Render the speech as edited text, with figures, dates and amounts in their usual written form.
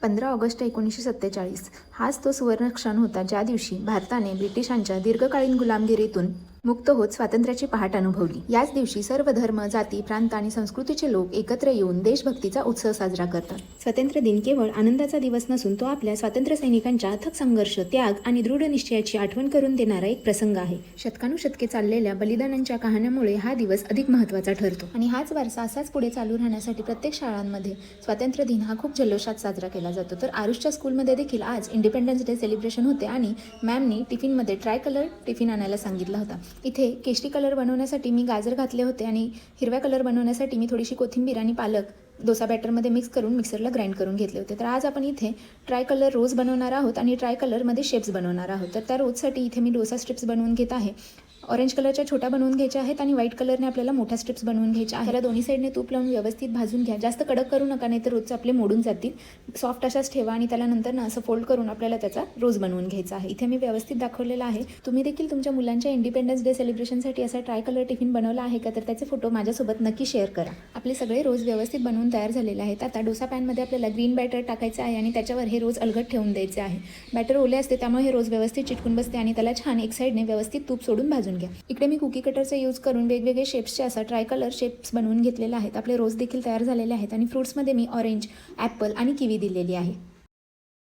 15 August 1947 हाच तो सुवर्ण क्षण होता ज्या दिवशी भारताने ब्रिटिशांच्या दीर्घकालीन गुलामगिरीतून मुक्त होत स्वातंत्र्याची पहाट अनुभवली। याच दिवशी सर्व धर्म, जाती, प्रांत आणि संस्कृतीचे लोक एकत्र येऊन देशभक्तीचा उत्सव साजरा करतात। स्वातंत्र्य दिन केवळ आनंदाचा दिवस नसून तो आपल्या स्वातंत्र्य सैनिकांच्या अथक संघर्ष, त्याग आणि दृढ निश्चयाची आठवण करून देणारा एक प्रसंग आहे। शतकानुशतके चाललेल्या बलिदानांच्या कहाण्यांमुळे हा दिवस अधिक महत्त्वाचा ठरतो आणि हाच वारसा असाच पुढे चालू राहण्यासाठी प्रत्येक शाळांमध्ये स्वातंत्र्य दिन हा खूप जल्लोषात साजरा केला जातो। तर आरुषच्या स्कूलमध्ये देखील आज इंडिपेंडन्स डे सेलिब्रेशन होते आणि मॅमनी टिफिनमध्ये ट्राय कलर टिफिन आणायला सांगितला होता। इथे केशरी कलर बनवण्यासाठी मी गाजर घातले होते आणि हिरव्या कलर बनवण्यासाठी मी थोडीशी कोथिंबीर आणि पालक डोसा बॅटरमध्ये मिक्स करून मिक्सरला ग्राइंड करून घेतले होते। तर आज आपण इथे ट्राय कलर रोज बनवणार आहोत आणि ट्राय कलरमध्ये शेप्स बनवणार आहोत। तर त्या रोजसाठी इथे मी डोसा स्ट्रिप्स बनवून घेत आहे। ऑरेंज कलरच्या छोट्या बनवून घ्यायच्या आहेत आणि व्हाईट कलरने आपल्याला मोठ्या स्ट्रिप्स बनवून घ्यायच्या आहेत। त्याला दोन्ही साईडने तूप लावून व्यवस्थित भाजून घ्या। जास्त कडक करू नका, नाही तर रोजचे आपले मोडून जातील। सॉफ्ट अशाच ठेवा आणि त्याला नंतर ना असं फोल्ड करून आपल्याला त्याचा रोज बनवून घ्यायचा आहे। इथे मी व्यवस्थित दाखवलेला आहे। तुम्ही देखील तुमच्या मुलांच्या इंडिपेंडन्स डे सेलिब्रेशनसाठी असा ट्राय कलर टिफिन बनवला आहे का? तर त्याचे फोटो माझ्यासोबत नक्की शेअर करा। आपले सगळे रोज व्यवस्थित बनवून तयार झालेले आहेत। आता डोसा पॅनमध्ये आपल्याला ग्रीन बॅटर टाकायचं आहे आणि त्याच्यावर हे रोज अलगद ठेवून द्यायचे आहे। बॅटर ओले असते त्यामुळे हे रोज व्यवस्थित चिटकून बसते आणि त्याला छान एक साईडने व्यवस्थित तूप सोडून भाजून घ्या। इकडे मी कुकी कटरचा यूज करून वेगवेगळे शेप्सचे असा ट्राय कलर शेप्स बनवून घेतलेले आहेत। आपले रोज देखील तयार झालेले आहेत आणि फ्रुट्समध्ये मी ऑरेंज, ॲपल आणि किवी दिलेली आहे।